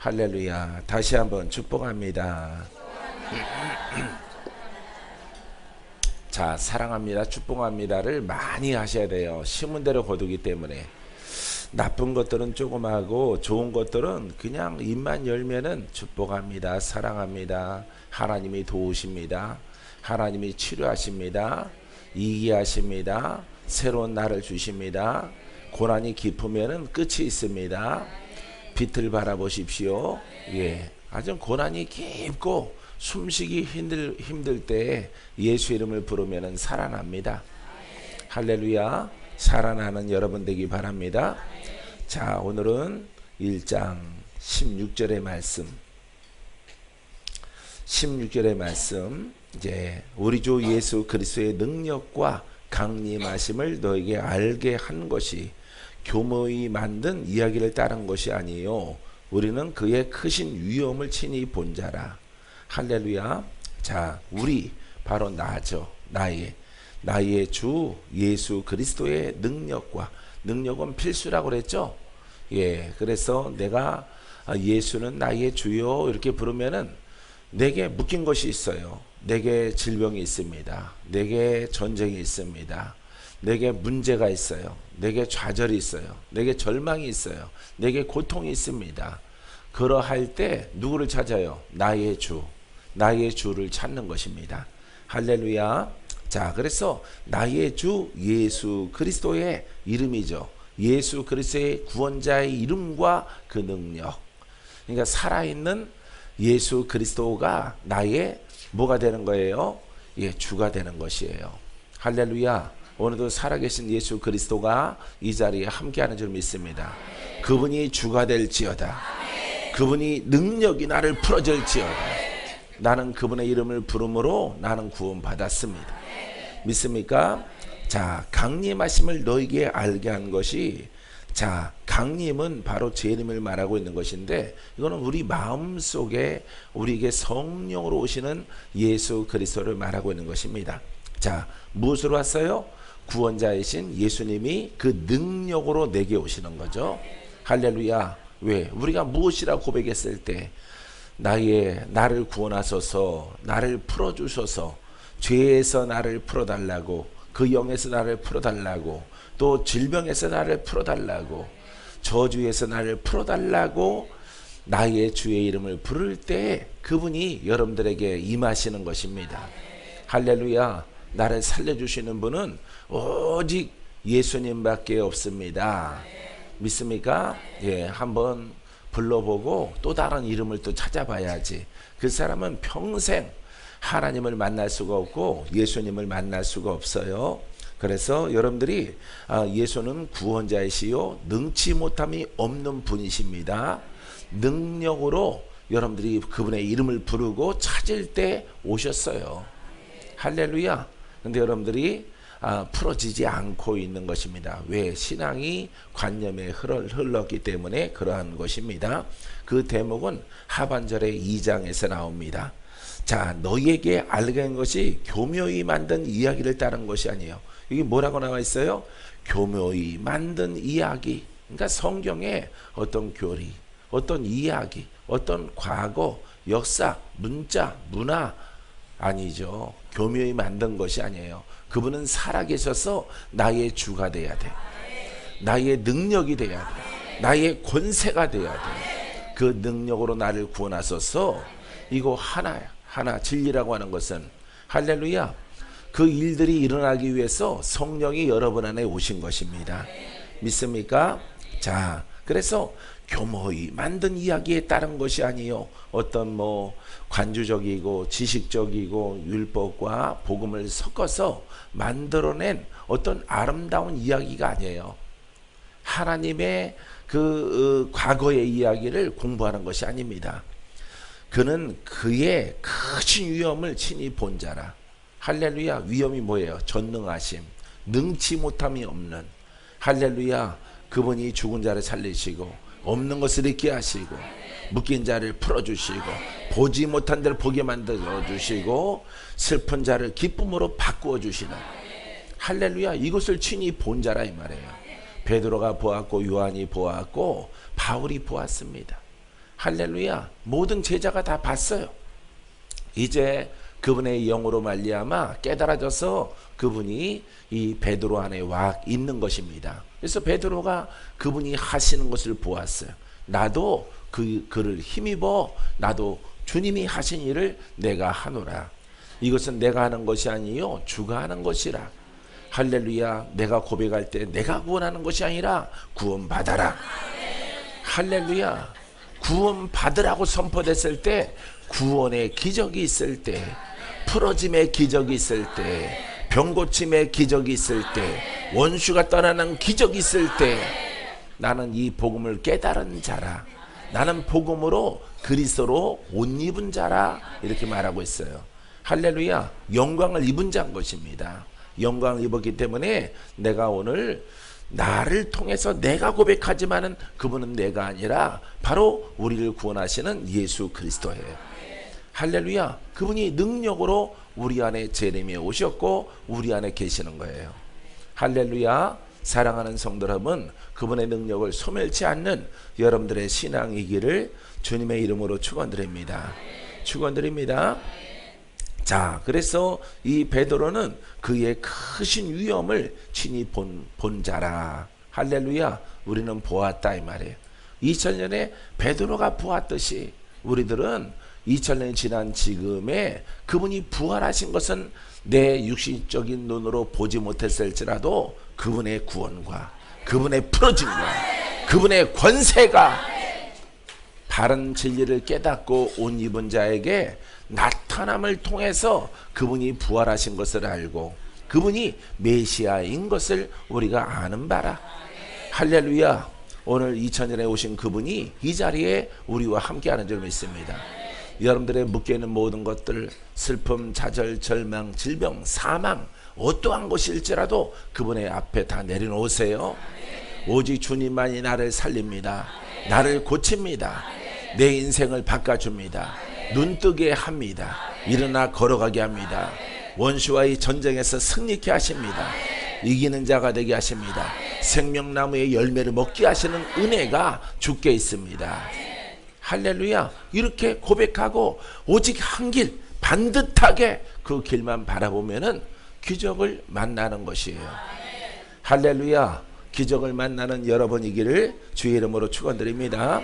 할렐루야. 다시 한번 축복합니다. 자, 사랑합니다, 축복합니다를 많이 하셔야 돼요. 심은 대로 거두기 때문에. 나쁜 것들은 조금 하고 좋은 것들은 그냥 입만 열면은 축복합니다, 사랑합니다, 하나님이 도우십니다, 하나님이 치료하십니다, 이기하십니다, 새로운 날을 주십니다, 고난이 깊으면은 끝이 있습니다, 빛을 바라보십시오. 예, 아주 고난이 깊고 숨쉬기 힘들 때에 예수 이름을 부르면은 살아납니다. 할렐루야. 살아나는 여러분 되기 바랍니다. 자, 오늘은 1장 16절의 말씀. 16절의 말씀. 이제 우리 주 예수 그리스도의 능력과 강림하심을 너에게 알게 한 것이 교묘히 만든 이야기를 따른 것이 아니요 우리는 그의 크신 위엄을 친히 본 자라. 할렐루야. 자, 우리 바로 나죠. 나의 주 예수 그리스도의 능력은 필수라고 그랬죠. 예, 그래서 내가 예수는 나의 주요 이렇게 부르면은 내게 묶인 것이 있어요. 내게 질병이 있습니다. 내게 전쟁이 있습니다. 내게 문제가 있어요. 내게 좌절이 있어요. 내게 절망이 있어요. 내게 고통이 있습니다. 그러할 때 누구를 찾아요? 나의 주를 찾는 것입니다. 할렐루야. 자, 그래서 나의 주 예수 그리스도의 이름이죠. 예수 그리스도의 구원자의 이름과 그 능력. 그러니까 살아있는 예수 그리스도가 나의 뭐가 되는 거예요? 예, 주가 되는 것이에요. 할렐루야. 오늘도 살아계신 예수 그리스도가 이 자리에 함께하는 줄 믿습니다. 그분이 주가 될지어다. 그분이 능력이 나를 풀어줄지어다. 나는 그분의 이름을 부름으로 나는 구원받았습니다. 믿습니까? 자, 강림하심을 너에게 알게 한 것이, 자, 강림은 바로 재림을 말하고 있는 것인데 이거는 우리 마음속에 우리에게 성령으로 오시는 예수 그리스도를 말하고 있는 것입니다. 자, 무엇으로 왔어요? 구원자이신 예수님이 그 능력으로 내게 오시는 거죠. 할렐루야. 왜? 우리가 무엇이라 고백했을 때 나를 구원하소서, 나를 풀어주소서, 죄에서 나를 풀어달라고, 그 영에서 나를 풀어달라고, 또 질병에서 나를 풀어달라고, 저주에서 나를 풀어달라고 나의 주의 이름을 부를 때 그분이 여러분들에게 임하시는 것입니다. 할렐루야. 나를 살려주시는 분은 오직 예수님밖에 없습니다. 믿습니까? 예, 한번 불러보고 또 다른 이름을 또 찾아봐야지. 그 사람은 평생 하나님을 만날 수가 없고 예수님을 만날 수가 없어요. 그래서 여러분들이 예수는 구원자이시요 능치 못함이 없는 분이십니다. 능력으로 여러분들이 그분의 이름을 부르고 찾을 때 오셨어요. 할렐루야. 근데 여러분들이 풀어지지 않고 있는 것입니다. 왜? 신앙이 관념에 흘렀기 때문에 그러한 것입니다. 그 대목은 하반절의 2장에서 나옵니다. 자, 너희에게 알게 한 것이 교묘히 만든 이야기를 따른 것이 아니에요. 이게 뭐라고 나와 있어요? 교묘히 만든 이야기. 그러니까 성경에 어떤 교리, 어떤 이야기, 어떤 과거, 역사, 문자, 문화 아니죠. 교묘히 만든 것이 아니에요. 그분은 살아계셔서 나의 주가 돼야 돼. 나의 능력이 돼야 돼. 나의 권세가 돼야 돼. 그 능력으로 나를 구원하소서. 이거 하나 진리라고 하는 것은, 할렐루야, 그 일들이 일어나기 위해서 성령이 여러분 안에 오신 것입니다. 믿습니까? 자, 그래서 교묘히 만든 이야기에 따른 것이 아니요 어떤 관주적이고 지식적이고 율법과 복음을 섞어서 만들어낸 어떤 아름다운 이야기가 아니에요. 하나님의 그 과거의 이야기를 공부하는 것이 아닙니다. 그는 그의 크신 위엄을 친히 본 자라. 할렐루야. 위엄이 뭐예요? 전능하심, 능치 못함이 없는. 할렐루야. 그분이 죽은 자를 살리시고 없는 것을 있게 하시고 묶인 자를 풀어주시고 보지 못한 자를 보게 만들어주시고 슬픈 자를 기쁨으로 바꾸어주시는. 할렐루야. 이것을 친히 본 자라 이 말이에요. 베드로가 보았고 요한이 보았고 바울이 보았습니다. 할렐루야. 모든 제자가 다 봤어요. 이제 그분의 영으로 말미암아 깨달아져서 그분이 이 베드로 안에 와 있는 것입니다. 그래서 베드로가 그분이 하시는 것을 보았어요. 나도 그를 힘입어 나도 주님이 하신 일을 내가 하노라. 이것은 내가 하는 것이 아니요 주가 하는 것이라. 할렐루야. 내가 고백할 때 내가 구원하는 것이 아니라 구원받아라. 할렐루야. 구원받으라고 선포됐을 때 구원의 기적이 있을 때, 풀어짐의 기적이 있을 때, 병고침의 기적이 있을 때, 원수가 떠나는 기적이 있을 때 나는 이 복음을 깨달은 자라. 나는 복음으로 그리스도로 옷 입은 자라. 이렇게 말하고 있어요. 할렐루야. 영광을 입은 자인 것입니다. 영광을 입었기 때문에 내가 오늘 나를 통해서 내가 고백하지만은 그분은 내가 아니라 바로 우리를 구원하시는 예수 그리스도예요. 할렐루야. 그분이 능력으로 우리 안에 재림에 오셨고 우리 안에 계시는 거예요. 할렐루야. 사랑하는 성도 여러분, 그분의 능력을 소멸치 않는 여러분들의 신앙이기를 주님의 이름으로 축원드립니다. 축원드립니다. 자, 그래서 이 베드로는 그의 크신 위엄을 친히 본 자라. 할렐루야. 우리는 보았다 이 말이에요. 2000년에 베드로가 보았듯이 우리들은 2000년이 지난 지금에 그분이 부활하신 것은 내 육신적인 눈으로 보지 못했을지라도 그분의 구원과 그분의 풀어짐과 그분의 권세가 바른 진리를 깨닫고 옷 입은 자에게 나타남을 통해서 그분이 부활하신 것을 알고 그분이 메시아인 것을 우리가 아는 바라. 할렐루야. 오늘 2000년에 오신 그분이 이 자리에 우리와 함께하는 줄 믿습니다. 여러분들의 묶여있는 모든 것들, 슬픔, 좌절, 절망, 질병, 사망, 어떠한 것일지라도 그분의 앞에 다 내려놓으세요. 오직 주님만이 나를 살립니다. 나를 고칩니다. 내 인생을 바꿔줍니다. 눈뜨게 합니다. 일어나 걸어가게 합니다. 원수와의 전쟁에서 승리케 하십니다. 이기는 자가 되게 하십니다. 생명나무의 열매를 먹게 하시는 은혜가 주께 있습니다. 할렐루야. 이렇게 고백하고 오직 한 길 반듯하게 그 길만 바라보면은 기적을 만나는 것이에요. 할렐루야. 기적을 만나는 여러분이기를 주의 이름으로 축원드립니다.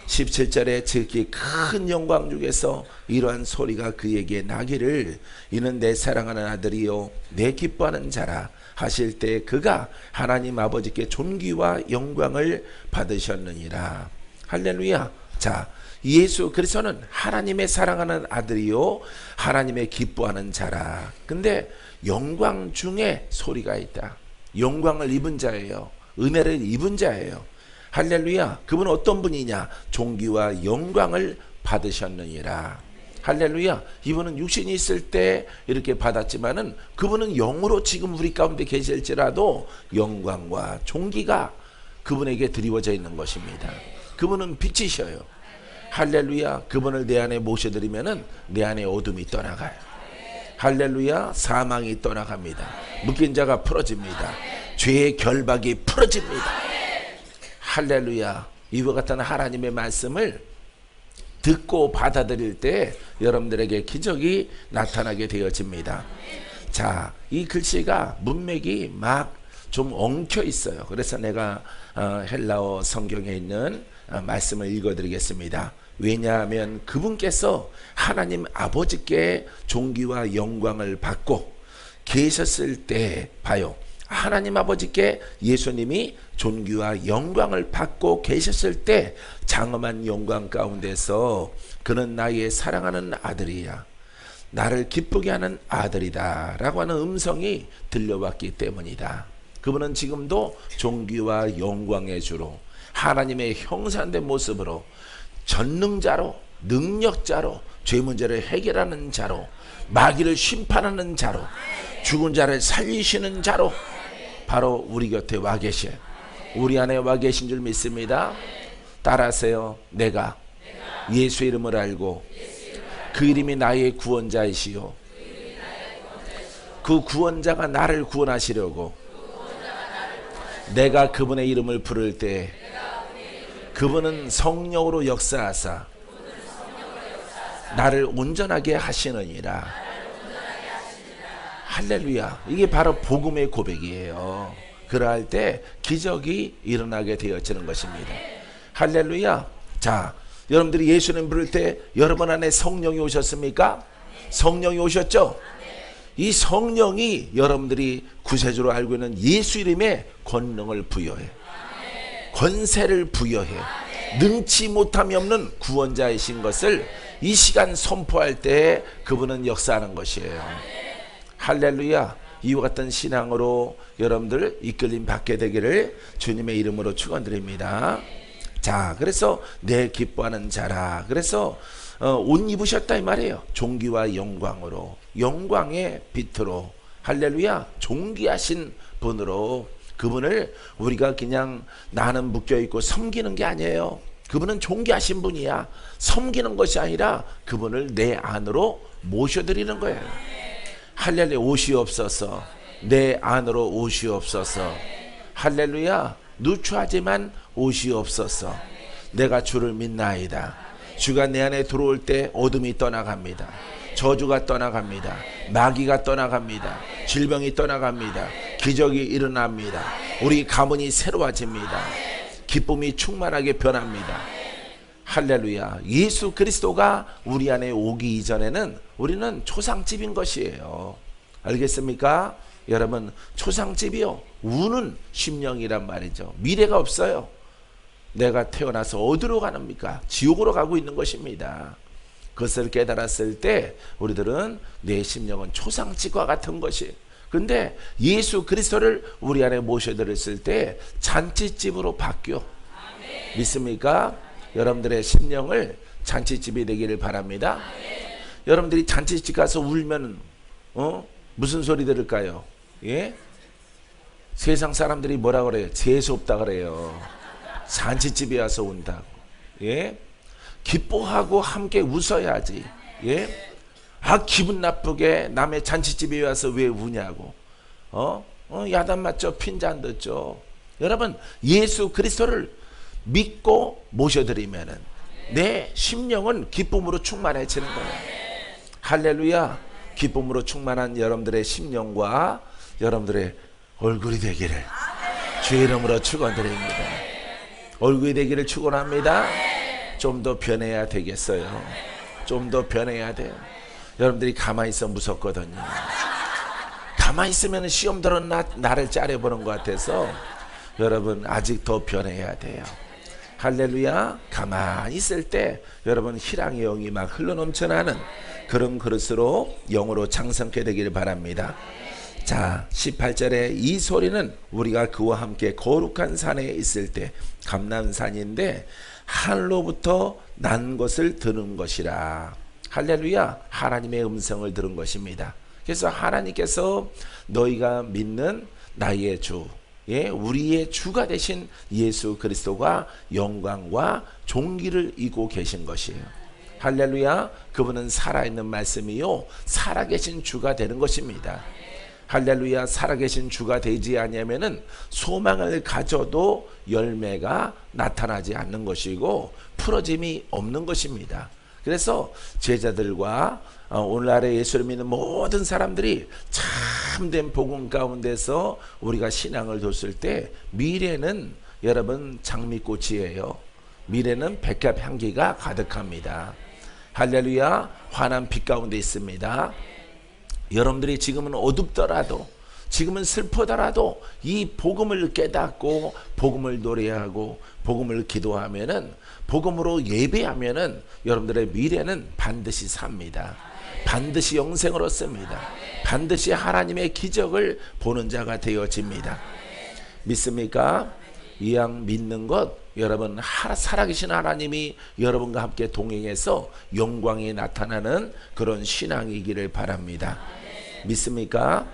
17절에 지극히 큰 영광 중에서 이러한 소리가 그에게 나기를 이는 내 사랑하는 아들이요 내 기뻐하는 자라 하실 때 그가 하나님 아버지께 존귀와 영광을 받으셨느니라. 할렐루야. 자, 예수 그리스도는 하나님의 사랑하는 아들이요 하나님의 기뻐하는 자라. 근데 영광 중에 소리가 있다. 영광을 입은 자예요. 은혜를 입은 자예요. 할렐루야. 그분은 어떤 분이냐? 존귀와 영광을 받으셨느니라. 할렐루야. 이분은 육신이 있을 때 이렇게 받았지만은 그분은 영으로 지금 우리 가운데 계실지라도 영광과 존귀가 그분에게 드리워져 있는 것입니다. 그분은 빛이셔요. 할렐루야. 그분을 내 안에 모셔드리면은 내 안에 어둠이 떠나가요. 할렐루야. 사망이 떠나갑니다. 묶인 자가 풀어집니다. 죄의 결박이 풀어집니다. 할렐루야. 이와 같은 하나님의 말씀을 듣고 받아들일 때 여러분들에게 기적이 나타나게 되어집니다. 자, 이 글씨가 문맥이 막 좀 엉켜 있어요. 그래서 내가 헬라어 성경에 있는 말씀을 읽어드리겠습니다. 왜냐하면 그분께서 하나님 아버지께 존귀와 영광을 받고 계셨을 때 봐요. 하나님 아버지께 예수님이 존귀와 영광을 받고 계셨을 때 장엄한 영광 가운데서 그는 나의 사랑하는 아들이야. 나를 기쁘게 하는 아들이다 라고 하는 음성이 들려왔기 때문이다. 그분은 지금도 존귀와 영광의 주로 하나님의 형상된 모습으로 전능자로 능력자로 죄 문제를 해결하는 자로 마귀를 심판하는 자로 죽은 자를 살리시는 자로 바로 우리 곁에 와 계셔. 우리 안에 와 계신 줄 믿습니다. 따라하세요. 내가 예수 이름을 알고 그 이름이 나의 구원자이시요 그 구원자가 나를 구원하시려고 내가 그분의 이름을 부를 때 그분은 성령으로 역사하사 나를 온전하게 하시느니라. 할렐루야. 이게 바로 복음의 고백이에요. 그러할 때 기적이 일어나게 되어지는 것입니다. 할렐루야. 자, 여러분들이 예수님 부를 때 여러분 안에 성령이 오셨습니까? 성령이 오셨죠? 이 성령이 여러분들이 구세주로 알고 있는 예수 이름에 권능을 부여해, 권세를 부여해, 능치 못함이 없는 구원자이신 것을 이 시간 선포할 때 그분은 역사하는 것이에요. 할렐루야. 이와 같은 신앙으로 여러분들 이끌림 받게 되기를 주님의 이름으로 축원드립니다. 자, 그래서 내 기뻐하는 자라. 그래서 옷 입으셨다 이 말이에요. 존귀와 영광으로, 영광의 빛으로. 할렐루야. 존귀하신 분으로. 그분을 우리가 그냥 나는 묶여있고 섬기는 게 아니에요. 그분은 존귀하신 분이야. 섬기는 것이 아니라 그분을 내 안으로 모셔드리는 거예요. 할렐루야. 오시옵소서. 내 안으로 오시옵소서. 할렐루야. 누추하지만 오시옵소서. 내가 주를 믿나이다. 주가 내 안에 들어올 때 어둠이 떠나갑니다. 저주가 떠나갑니다. 마귀가 떠나갑니다. 질병이 떠나갑니다. 기적이 일어납니다. 우리 가문이 새로워집니다. 기쁨이 충만하게 변합니다. 할렐루야. 예수 그리스도가 우리 안에 오기 이전에는 우리는 초상집인 것이에요. 알겠습니까? 여러분, 초상집이요, 우는 심령이란 말이죠. 미래가 없어요. 내가 태어나서 어디로 가는입니까? 지옥으로 가고 있는 것입니다. 그것을 깨달았을 때 우리들은 내 심령은 초상집과 같은 것이, 근데 예수 그리스도를 우리 안에 모셔드렸을 때 잔치집으로 바뀌어. 믿습니까? 여러분들의 심령을 잔치집이 되기를 바랍니다. 여러분들이 잔치집 가서 울면 무슨 소리 들을까요? 예? 세상 사람들이 뭐라 그래요? 재수 없다 그래요. 잔치집에 와서 운다고. 예? 기뻐하고 함께 웃어야지. 예? 아, 기분 나쁘게 남의 잔치집에 와서 왜 우냐고. 야단 맞죠? 핀잔 듣죠? 여러분, 예수 그리스도를 믿고 모셔드리면은 내 심령은 기쁨으로 충만해지는 거예요. 할렐루야. 기쁨으로 충만한 여러분들의 심령과 여러분들의 얼굴이 되기를 주의 이름으로 축원드립니다. 얼굴이 되기를 축원합니다. 좀 더 변해야 되겠어요. 좀 더 변해야 돼요. 여러분들이 가만히 있어 무섭거든요. 가만히 있으면 시험 들어 나를 짜려보는 것 같아서 여러분 아직 더 변해야 돼요. 할렐루야. 가만히 있을 때 여러분 희랑의 영이 막 흘러넘쳐나는 그런 그릇으로 영으로 장성케 되기를 바랍니다. 자, 18절에 이 소리는 우리가 그와 함께 거룩한 산에 있을 때, 감람산인데 하늘로부터 난 것을 들은 것이라. 할렐루야. 하나님의 음성을 들은 것입니다. 그래서 하나님께서 너희가 믿는 나의 주, 예, 우리의 주가 되신 예수 그리스도가 영광과 존귀를 이고 계신 것이에요. 할렐루야. 그분은 살아있는 말씀이요, 살아계신 주가 되는 것입니다. 할렐루야. 살아계신 주가 되지 않으면은 소망을 가져도 열매가 나타나지 않는 것이고 풀어짐이 없는 것입니다. 그래서 제자들과 오늘날의 예수를 믿는 모든 사람들이 참된 복음 가운데서 우리가 신앙을 뒀을 때 미래는 여러분 장미꽃이에요. 미래는 백합 향기가 가득합니다. 할렐루야. 환한 빛 가운데 있습니다. 여러분들이 지금은 어둡더라도, 지금은 슬프더라도 이 복음을 깨닫고 복음을 노래하고 복음을 기도하면은, 복음으로 예배하면은 여러분들의 미래는 반드시 삽니다. 반드시 영생을 얻습니다. 반드시 하나님의 기적을 보는 자가 되어집니다. 믿습니까? 이왕 믿는 것, 여러분 살아계신 하나님이 여러분과 함께 동행해서 영광이 나타나는 그런 신앙이기를 바랍니다. 믿습니까?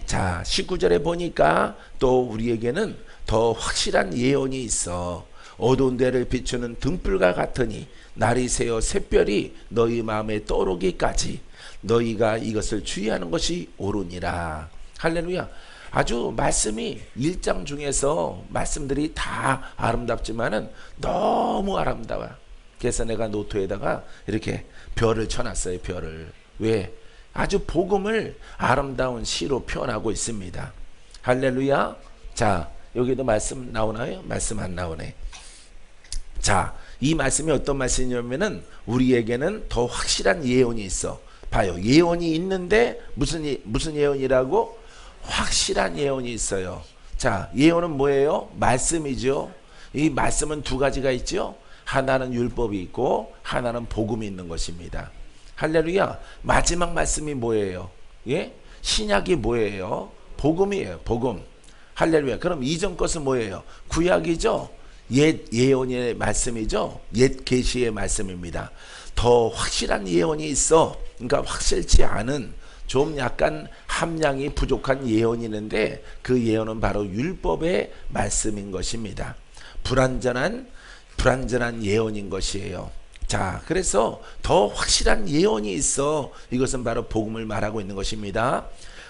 자, 19절에 보니까 또 우리에게는 더 확실한 예언이 있어. 어두운 데를 비추는 등불과 같으니 날이 새어 샛별이 너희 마음에 떠오르기까지 너희가 이것을 주의하는 것이 옳으니라. 할렐루야. 아주 말씀이 1장 중에서 말씀들이 다 아름답지만은 너무 아름다워. 그래서 내가 노트에다가 이렇게 별을 쳐놨어요. 별을. 왜? 아주 복음을 아름다운 시로 표현하고 있습니다. 할렐루야. 자, 여기도 말씀 나오나요? 말씀 안 나오네. 자, 이 말씀이 어떤 말씀이냐면은 우리에게는 더 확실한 예언이 있어. 봐요. 예언이 있는데 무슨 예언이라고? 확실한 예언이 있어요. 자, 예언은 뭐예요? 말씀이죠. 이 말씀은 두 가지가 있죠. 하나는 율법이 있고 하나는 복음이 있는 것입니다. 할렐루야. 마지막 말씀이 뭐예요? 예? 신약이 뭐예요? 복음이에요. 복음. 할렐루야. 그럼 이전 것은 뭐예요? 구약이죠. 옛 예언의 말씀이죠. 옛 계시의 말씀입니다. 더 확실한 예언이 있어. 그러니까 확실치 않은 좀 약간 함량이 부족한 예언이 있는데 그 예언은 바로 율법의 말씀인 것입니다. 불완전한 예언인 것이에요. 자, 그래서 더 확실한 예언이 있어. 이것은 바로 복음을 말하고 있는 것입니다.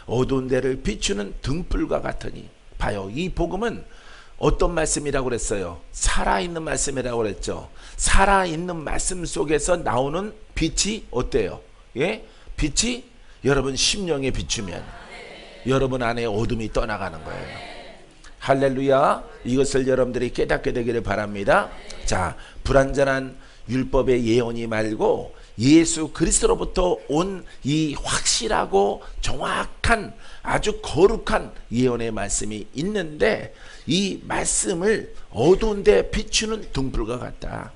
어두운 데를 비추는 등불과 같으니. 봐요. 이 복음은 어떤 말씀이라고 그랬어요? 살아있는 말씀이라고 그랬죠. 살아있는 말씀 속에서 나오는 빛이 어때요? 예? 빛이 여러분 심령에 비추면 여러분 안에 어둠이 떠나가는 거예요. 할렐루야. 이것을 여러분들이 깨닫게 되기를 바랍니다. 자, 불완전한 율법의 예언이 말고 예수 그리스도로부터 온 이 확실하고 정확한 아주 거룩한 예언의 말씀이 있는데 이 말씀을 어두운 데 비추는 등불과 같다.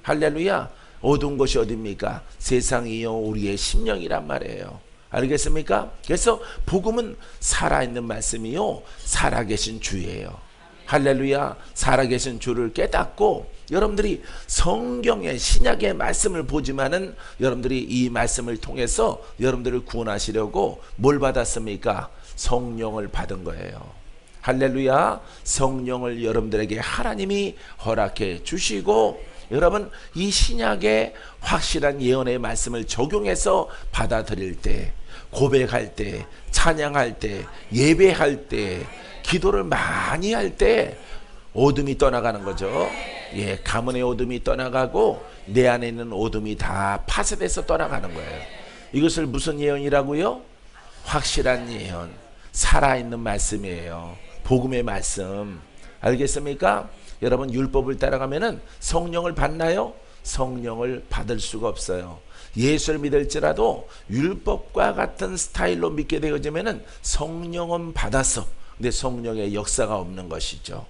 할렐루야. 어두운 것이 어딥니까? 세상이요 우리의 심령이란 말이에요. 알겠습니까? 그래서 복음은 살아있는 말씀이요 살아계신 주예요. 할렐루야. 살아계신 주를 깨닫고 여러분들이 성경의 신약의 말씀을 보지만은 여러분들이 이 말씀을 통해서 여러분들을 구원하시려고 뭘 받았습니까? 성령을 받은 거예요. 할렐루야. 성령을 여러분들에게 하나님이 허락해 주시고 여러분 이 신약의 확실한 예언의 말씀을 적용해서 받아들일 때, 고백할 때, 찬양할 때, 예배할 때, 기도를 많이 할 때 어둠이 떠나가는 거죠. 예, 가문의 어둠이 떠나가고 내 안에 있는 어둠이 다 파쇄돼서 떠나가는 거예요. 이것을 무슨 예언이라고요? 확실한 예언, 살아있는 말씀이에요. 복음의 말씀. 알겠습니까? 여러분 율법을 따라가면은 성령을 받나요? 성령을 받을 수가 없어요. 예수를 믿을지라도 율법과 같은 스타일로 믿게 되어지면은 성령은 받았어. 근데 성령의 역사가 없는 것이죠.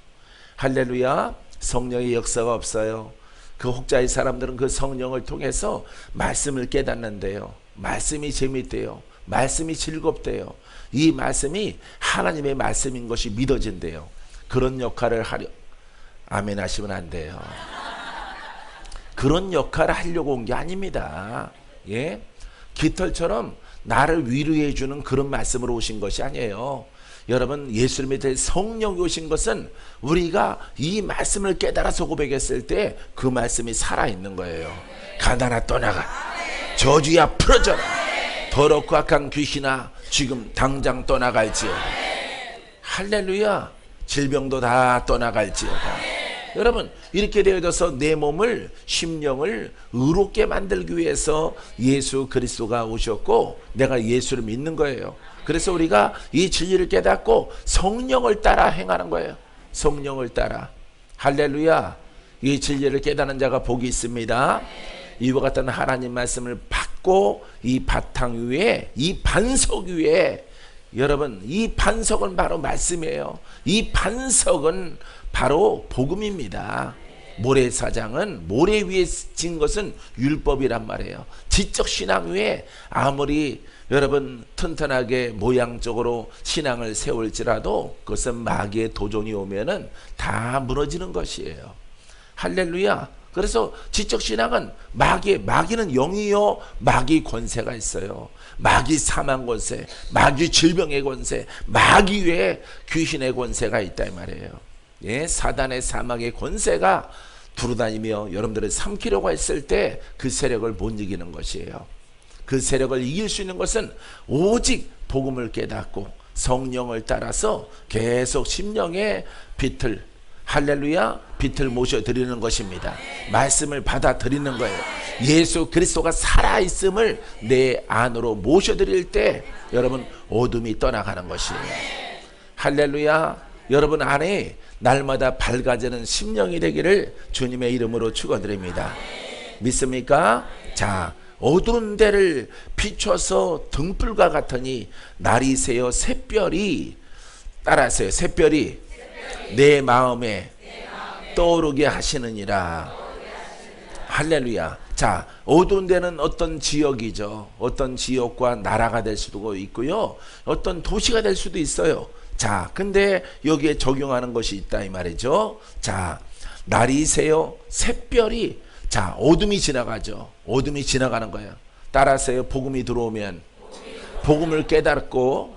할렐루야. 성령의 역사가 없어요. 그 혹자의 사람들은 그 성령을 통해서 말씀을 깨닫는데요. 말씀이 재밌대요. 말씀이 즐겁대요. 이 말씀이 하나님의 말씀인 것이 믿어진대요. 그런 역할을 하려 아멘 하시면 안 돼요. 그런 역할을 하려고 온 게 아닙니다. 예? 깃털처럼 나를 위로해 주는 그런 말씀으로 오신 것이 아니에요. 여러분 예수를 믿을 성령이 오신 것은 우리가 이 말씀을 깨달아서 고백했을 때 그 말씀이 살아있는 거예요. 가나나 떠나가, 저주야 풀어져라, 더럽고 악한 귀신아 지금 당장 떠나갈지어다. 할렐루야. 질병도 다 떠나갈지어다. 여러분 이렇게 되어져서 내 몸을 심령을 의롭게 만들기 위해서 예수 그리스도가 오셨고 내가 예수를 믿는 거예요. 그래서 우리가 이 진리를 깨닫고 성령을 따라 행하는 거예요. 성령을 따라. 할렐루야. 이 진리를 깨닫는 자가 복이 있습니다. 이와 같은 하나님 말씀을 받고 이 바탕 위에 이 반석 위에 여러분 이 반석은 바로 말씀이에요. 이 반석은 바로 복음입니다. 모래사장은 모래 위에 진 것은 율법이란 말이에요. 지적 신앙 위에 아무리 여러분 튼튼하게 모양적으로 신앙을 세울지라도 그것은 마귀의 도전이 오면은 다 무너지는 것이에요. 할렐루야. 그래서 지적 신앙은 마귀는 영이요 마귀 권세가 있어요. 마귀 사망 권세, 마귀 질병의 권세, 마귀 외에 귀신의 권세가 있다 이 말이에요. 예, 사단의 사망의 권세가 두루다니며 여러분들을 삼키려고 했을 때 그 세력을 못 이기는 것이에요. 그 세력을 이길 수 있는 것은 오직 복음을 깨닫고 성령을 따라서 계속 심령의 빛을, 할렐루야, 빛을 모셔드리는 것입니다. 말씀을 받아들이는 거예요. 예수 그리스도가 살아있음을 내 안으로 모셔드릴 때 여러분 어둠이 떠나가는 것이에요. 할렐루야. 여러분 안에 날마다 밝아지는 심령이 되기를 주님의 이름으로 축원드립니다. 믿습니까? 자, 어두운 데를 비춰서 등불과 같으니 날이 새어 샛별이, 따라하세요, 샛별이 내 마음에 떠오르게 하시느니라. 할렐루야. 자, 어두운 데는 어떤 지역이죠. 어떤 지역과 나라가 될 수도 있고요, 어떤 도시가 될 수도 있어요. 자, 근데 여기에 적용하는 것이 있다 이 말이죠. 자, 날이 새어 샛별이, 자, 어둠이 지나가죠. 어둠이 지나가는 거예요. 따라서요, 복음이 들어오면, 복음을 깨닫고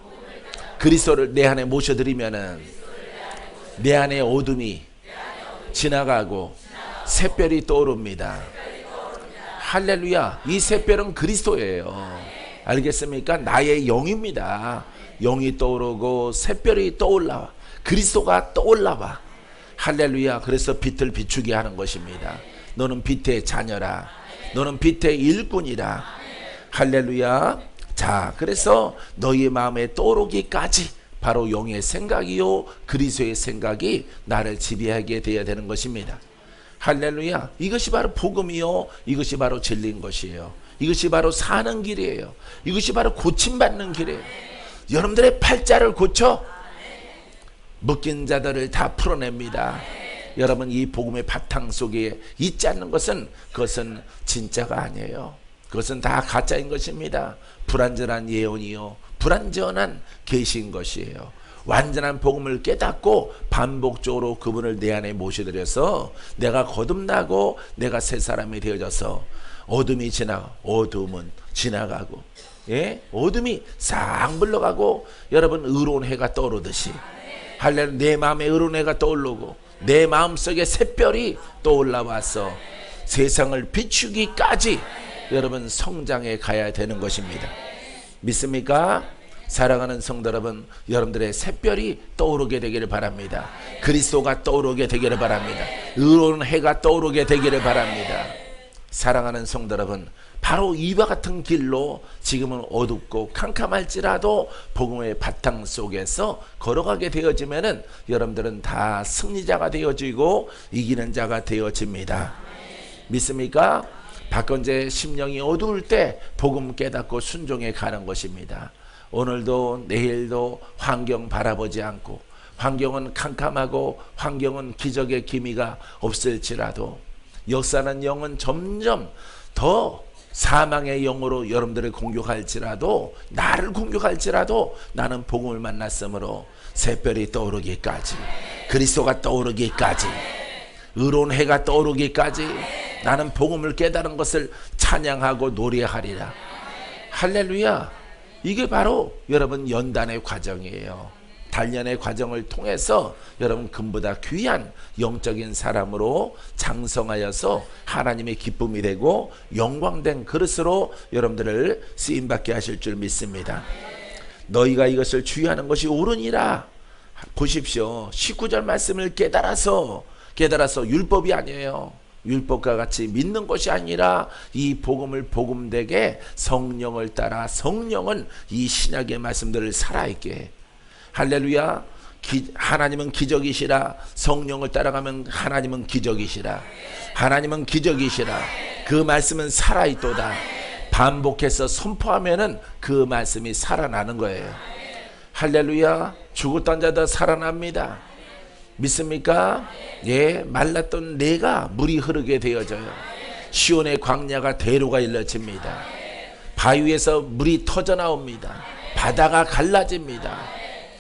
그리스도를 내 안에 모셔드리면은 내 안에 어둠이 지나가고 샛별이 떠오릅니다. 할렐루야. 이 샛별은 그리스도예요. 알겠습니까? 나의 영입니다. 영이 떠오르고 샛별이 떠올라와, 그리스도가 떠올라와. 할렐루야. 그래서 빛을 비추게 하는 것입니다. 너는 빛의 자녀라. 너는 빛의 일꾼이라. 할렐루야. 자, 그래서 너희 마음에 떠오르기까지 바로 영의 생각이요 그리스도의 생각이 나를 지배하게 되어야 되는 것입니다. 할렐루야. 이것이 바로 복음이요, 이것이 바로 진리인 것이에요. 이것이 바로 사는 길이에요. 이것이 바로 고침받는 길이에요. 여러분들의 팔자를 고쳐 묶인 자들을 다 풀어냅니다. 여러분, 이 복음의 바탕 속에 있지 않는 것은, 그것은 진짜가 아니에요. 그것은 다 가짜인 것입니다. 불완전한 예언이요, 불완전한 계시인 것이에요. 완전한 복음을 깨닫고 반복적으로 그분을 내 안에 모셔드려서 내가 거듭나고 내가 새 사람이 되어져서 어둠이 지나가, 어둠은 지나가고, 예? 어둠이 싹 물러가고, 여러분, 의로운 해가 떠오르듯이, 할렐루야, 내 마음에 의로운 해가 떠오르고 내 마음속에 샛별이 떠올라와서 세상을 비추기까지 여러분 성장해 가야 되는 것입니다. 믿습니까? 사랑하는 성도 여러분, 여러분들의 샛별이 떠오르게 되기를 바랍니다. 그리스도가 떠오르게 되기를 바랍니다. 의로운 해가 떠오르게 되기를 바랍니다. 사랑하는 성도 여러분, 바로 이와 같은 길로 지금은 어둡고 캄캄할지라도 복음의 바탕 속에서 걸어가게 되어지면은 여러분들은 다 승리자가 되어지고 이기는 자가 되어집니다. 믿습니까? 박건재 심령이 어두울 때 복음 깨닫고 순종해 가는 것입니다. 오늘도 내일도 환경 바라보지 않고, 환경은 캄캄하고 환경은 기적의 기미가 없을지라도, 역사는 영은 점점 더 사망의 영으로 여러분들을 공격할지라도, 나를 공격할지라도 나는 복음을 만났으므로 샛별이 떠오르기까지, 그리스도가 떠오르기까지, 의로운 해가 떠오르기까지 나는 복음을 깨달은 것을 찬양하고 노래하리라. 할렐루야. 이게 바로 여러분 연단의 과정이에요. 단련의 과정을 통해서 여러분 금보다 귀한 영적인 사람으로 장성하여서 하나님의 기쁨이 되고 영광된 그릇으로 여러분들을 쓰임받게 하실 줄 믿습니다. 너희가 이것을 주의하는 것이 옳으니라. 보십시오. 19절 말씀을 깨달아서 율법이 아니에요. 율법과 같이 믿는 것이 아니라 이 복음을 복음되게 성령을 따라, 성령은 이 신약의 말씀들을 살아있게 해. 할렐루야. 하나님은 기적이시라. 성령을 따라가면 하나님은 기적이시라. 하나님은 기적이시라. 그 말씀은 살아있도다. 반복해서 선포하면은 그 말씀이 살아나는 거예요. 할렐루야. 죽었던 자도 살아납니다. 믿습니까? 예, 말랐던 내가 물이 흐르게 되어져요. 시온의 광야가 대로가 일러집니다. 바위에서 물이 터져 나옵니다. 바다가 갈라집니다.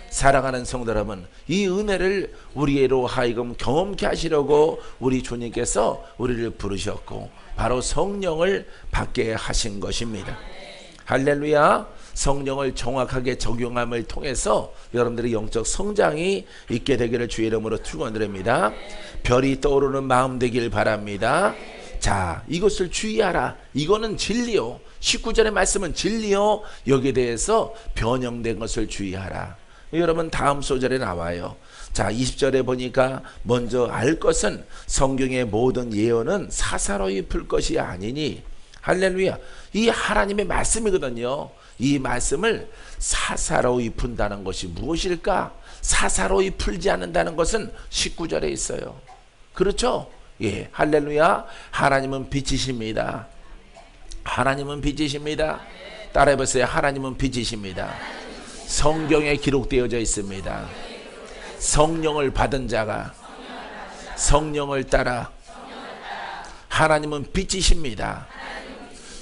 사랑하는 성도 여러분, 이 은혜를 우리로 하여금 경험케 하시려고 우리 주님께서 우리를 부르셨고 바로 성령을 받게 하신 것입니다. 할렐루야. 성령을 정확하게 적용함을 통해서 여러분들의 영적 성장이 있게 되기를 주의 이름으로 축원드립니다. 별이 떠오르는 마음 되길 바랍니다. 자, 이것을 주의하라. 이거는 진리요. 19절의 말씀은 진리요. 여기에 대해서 변형된 것을 주의하라. 여러분 다음 소절에 나와요. 자, 20절에 보니까 먼저 알 것은 성경의 모든 예언은 사사로이 풀 것이 아니니, 할렐루야. 이 하나님의 말씀이거든요. 이 말씀을 사사로이 푼다는 것이 무엇일까? 사사로이 풀지 않는다는 것은 19절에 있어요. 그렇죠? 예, 할렐루야. 하나님은 빛이십니다. 하나님은 빛이십니다. 따라해보세요. 하나님은 빛이십니다. 성경에 기록되어져 있습니다. 성령을 받은 자가 성령을 따라, 하나님은 빛이십니다.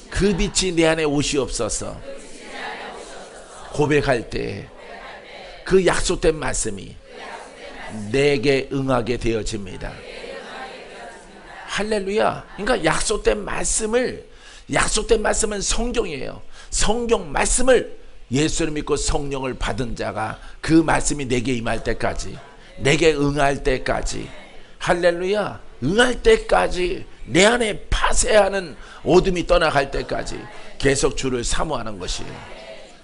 그 빛이 내 안에 오시옵소서. 고백할 때 그 약속된 말씀이 내게 응하게 되어집니다. 할렐루야. 그러니까 약속된 말씀은 성경이에요. 성경 말씀을 예수를 믿고 성령을 받은 자가 그 말씀이 내게 임할 때까지, 내게 응할 때까지, 할렐루야, 응할 때까지, 내 안에 파쇄하는 어둠이 떠나갈 때까지 계속 주를 사모하는 것이에요.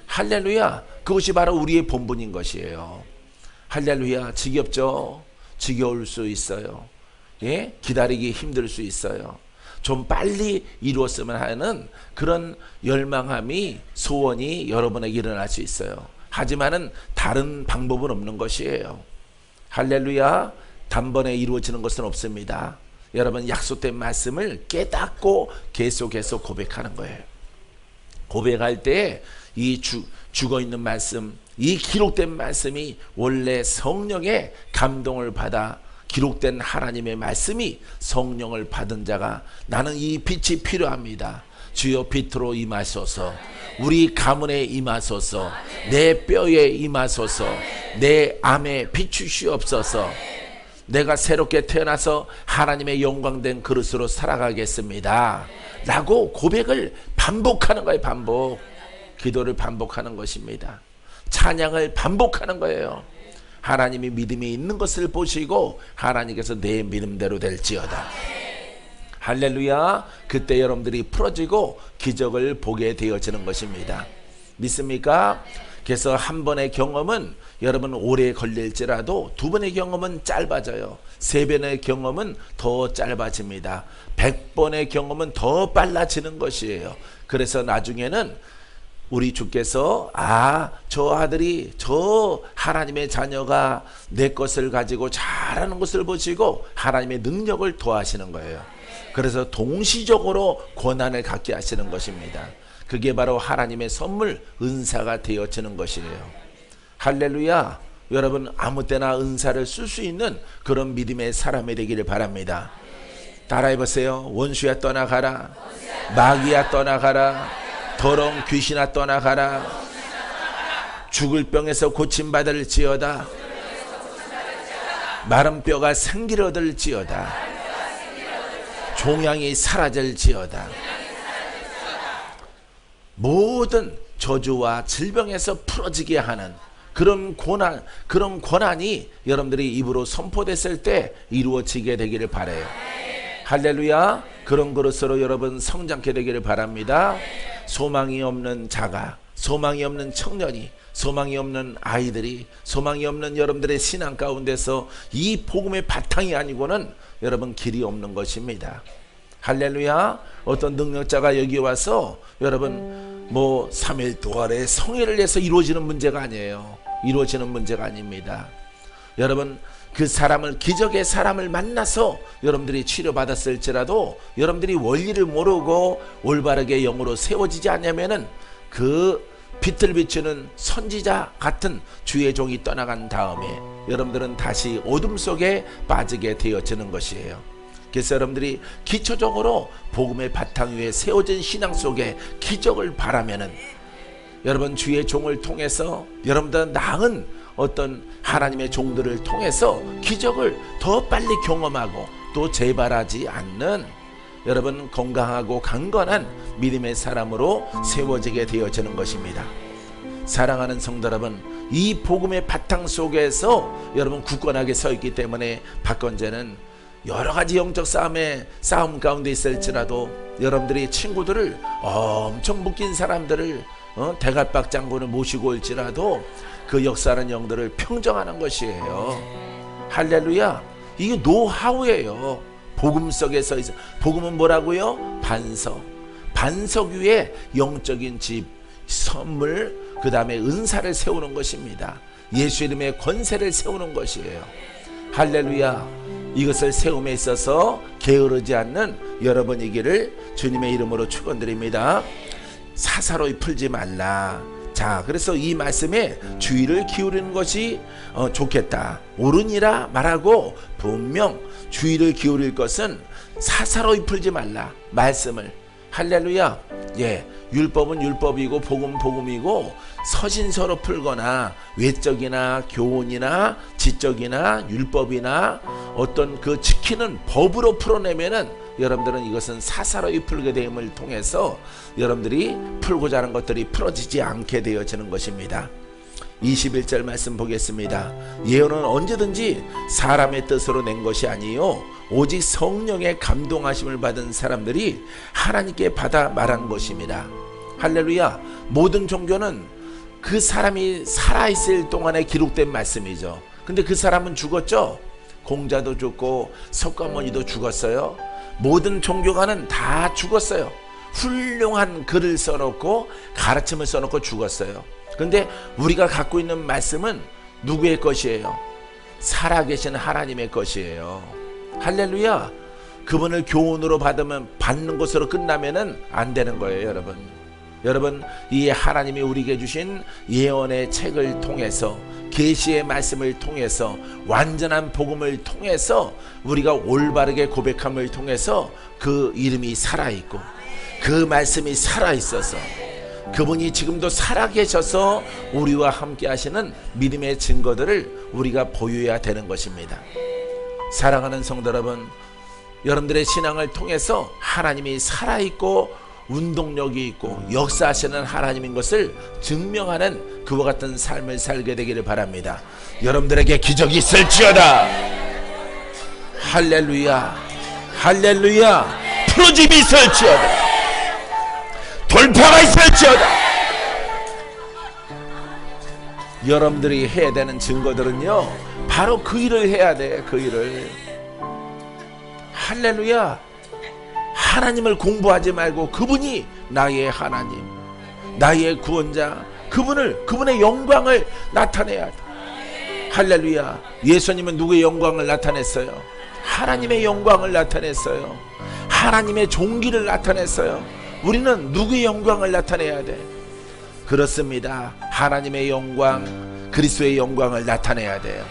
할렐루야. 그것이 바로 우리의 본분인 것이에요. 할렐루야. 지겹죠? 지겨울 수 있어요. 예? 기다리기 힘들 수 있어요. 좀 빨리 이루었으면 하는 그런 열망함이, 소원이 여러분에게 일어날 수 있어요. 하지만은 다른 방법은 없는 것이에요. 할렐루야. 단번에 이루어지는 것은 없습니다. 여러분 약속된 말씀을 깨닫고 계속해서 고백하는 거예요. 고백할 때 이 죽어있는 말씀, 이 기록된 말씀이 원래 성령의 감동을 받아 기록된 하나님의 말씀이, 성령을 받은 자가 나는 이 빛이 필요합니다. 주여 빛으로 임하소서. 우리 가문에 임하소서. 내 뼈에 임하소서. 내 암에 비추시옵소서. 내가 새롭게 태어나서 하나님의 영광된 그릇으로 살아가겠습니다. 라고 고백을 반복하는 거예요. 반복. 기도를 반복하는 것입니다. 찬양을 반복하는 거예요. 하나님이 믿음이 있는 것을 보시고 하나님께서 내 믿음대로 될지어다. 할렐루야. 그때 여러분들이 풀어지고 기적을 보게 되어지는 것입니다. 믿습니까? 그래서 한 번의 경험은 여러분 오래 걸릴지라도 두 번의 경험은 짧아져요. 세 번의 경험은 더 짧아집니다. 100번의 경험은 더 빨라지는 것이에요. 그래서 나중에는 우리 주께서 저 아들이, 저 하나님의 자녀가 내 것을 가지고 잘하는 것을 보시고 하나님의 능력을 더하시는 거예요. 그래서 동시적으로 권한을 갖게 하시는 것입니다. 그게 바로 하나님의 선물, 은사가 되어지는 것이에요. 할렐루야. 여러분 아무 때나 은사를 쓸 수 있는 그런 믿음의 사람이 되기를 바랍니다. 따라해보세요. 원수야 떠나가라. 마귀야 떠나가라. 더러운 귀신아 떠나가라. 죽을 병에서 고침받을지어다. 마른 뼈가 생기를 얻을지어다. 종양이 사라질지어다. 모든 저주와 질병에서 풀어지게 하는 그런 권한이 여러분들이 입으로 선포됐을 때 이루어지게 되기를 바라요. 할렐루야. 그런 그릇으로 여러분 성장케 되기를 바랍니다. 소망이 없는 자가, 소망이 없는 청년이, 소망이 없는 아이들이, 소망이 없는 여러분들의 신앙 가운데서 이 복음의 바탕이 아니고는 여러분 길이 없는 것입니다. 할렐루야. 어떤 능력자가 여기 와서 여러분 3일 동안에 성회를 해서 이루어지는 문제가 아니에요. 이루어지는 문제가 아닙니다. 여러분 그 사람을, 기적의 사람을 만나서 여러분들이 치료받았을지라도 여러분들이 원리를 모르고 올바르게 영으로 세워지지 않냐면은 그 빛을 비추는 선지자 같은 주의 종이 떠나간 다음에 여러분들은 다시 어둠 속에 빠지게 되어지는 것이에요. 그래서 여러분들이 기초적으로 복음의 바탕 위에 세워진 신앙 속에 기적을 바라면은 여러분 주의 종을 통해서 여러분들은 나은 어떤 하나님의 종들을 통해서 기적을 더 빨리 경험하고 또 재발하지 않는 여러분 건강하고 강건한 믿음의 사람으로 세워지게 되어지는 것입니다. 사랑하는 성도 여러분, 이 복음의 바탕 속에서 여러분 굳건하게 서 있기 때문에 박건재는 여러 가지 영적 싸움 가운데 있을지라도 여러분들이 친구들을, 엄청 묶인 사람들을 대갈박 장군을 모시고 올지라도 그 역사하는 영들을 평정하는 것이에요. 할렐루야. 이게 노하우예요. 복음 속에서 복음은 뭐라고요? 반석 위에 영적인 집, 선물, 그 다음에 은사를 세우는 것입니다. 예수 이름의 권세를 세우는 것이에요. 할렐루야. 이것을 세움에 있어서 게으르지 않는 여러분이기를 주님의 이름으로 축원드립니다. 사사로이 풀지 말라. 자, 그래서 이 말씀에 주의를 기울이는 것이 좋겠다. 옳으니라 말하고 분명 주의를 기울일 것은 사사로이 풀지 말라. 말씀을. 할렐루야. 예, 율법은 율법이고 복음은 복음이고 서신서로 풀거나 외적이나 교훈이나 지적이나 율법이나 어떤 그 지키는 법으로 풀어내면은 여러분들은 이것은 사사로이 풀게 됨을 통해서 여러분들이 풀고자 하는 것들이 풀어지지 않게 되어지는 것입니다. 21절 말씀 보겠습니다. 예언은 언제든지 사람의 뜻으로 낸 것이 아니요 오직 성령의 감동하심을 받은 사람들이 하나님께 받아 말한 것입니다. 할렐루야. 모든 종교는 그 사람이 살아있을 동안에 기록된 말씀이죠. 근데 그 사람은 죽었죠. 공자도 죽고 석가모니도 죽었어요. 모든 종교가는 다 죽었어요. 훌륭한 글을 써놓고 가르침을 써놓고 죽었어요. 근데 우리가 갖고 있는 말씀은 누구의 것이에요? 살아계신 하나님의 것이에요. 할렐루야. 그분을 교훈으로 받는 것으로 끝나면은 안 되는 거예요, 여러분. 여러분, 이 하나님이 우리에게 주신 예언의 책을 통해서, 계시의 말씀을 통해서, 완전한 복음을 통해서 우리가 올바르게 고백함을 통해서 그 이름이 살아있고 그 말씀이 살아있어서 그분이 지금도 살아계셔서 우리와 함께 하시는 믿음의 증거들을 우리가 보유해야 되는 것입니다. 사랑하는 성도 여러분, 여러분들의 신앙을 통해서 하나님이 살아있고 운동력이 있고 역사하시는 하나님인 것을 증명하는 그와 같은 삶을 살게 되기를 바랍니다. 여러분들에게 기적이 있을지어다. 할렐루야. 할렐루야. 풀어짐이 있을지어다. 돌파가 있을지어다. 여러분들이 해야 되는 증거들은요, 바로 그 일을 해야 돼. 그 일을. 할렐루야. 하나님을 공부하지 말고 그분이 나의 하나님, 나의 구원자, 그분의 영광을 나타내야 돼. 할렐루야. 예수님은 누구의 영광을 나타냈어요? 하나님의 영광을 나타냈어요. 하나님의 종기를 나타냈어요. 우리는 누구의 영광을 나타내야 돼? 그렇습니다. 하나님의 영광, 그리스도의 영광을 나타내야 돼요.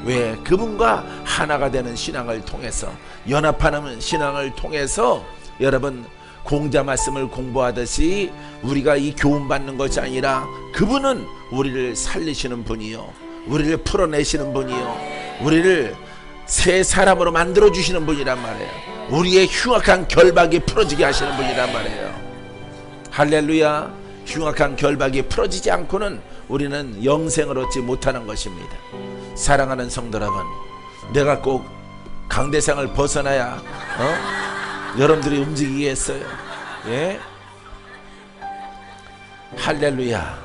왜? 그분과 하나가 되는 신앙을 통해서, 연합하는 신앙을 통해서 여러분 공자 말씀을 공부하듯이 우리가 이 교훈 받는 것이 아니라 그분은 우리를 살리시는 분이요, 우리를 풀어내시는 분이요, 우리를 새 사람으로 만들어 주시는 분이란 말이에요. 우리의 흉악한 결박이 풀어지게 하시는 분이란 말이에요. 할렐루야. 흉악한 결박이 풀어지지 않고는 우리는 영생을 얻지 못하는 것입니다. 사랑하는 성도 여러분, 내가 꼭 강대상을 벗어나야 여러분들이 움직이겠어요? 예? 할렐루야.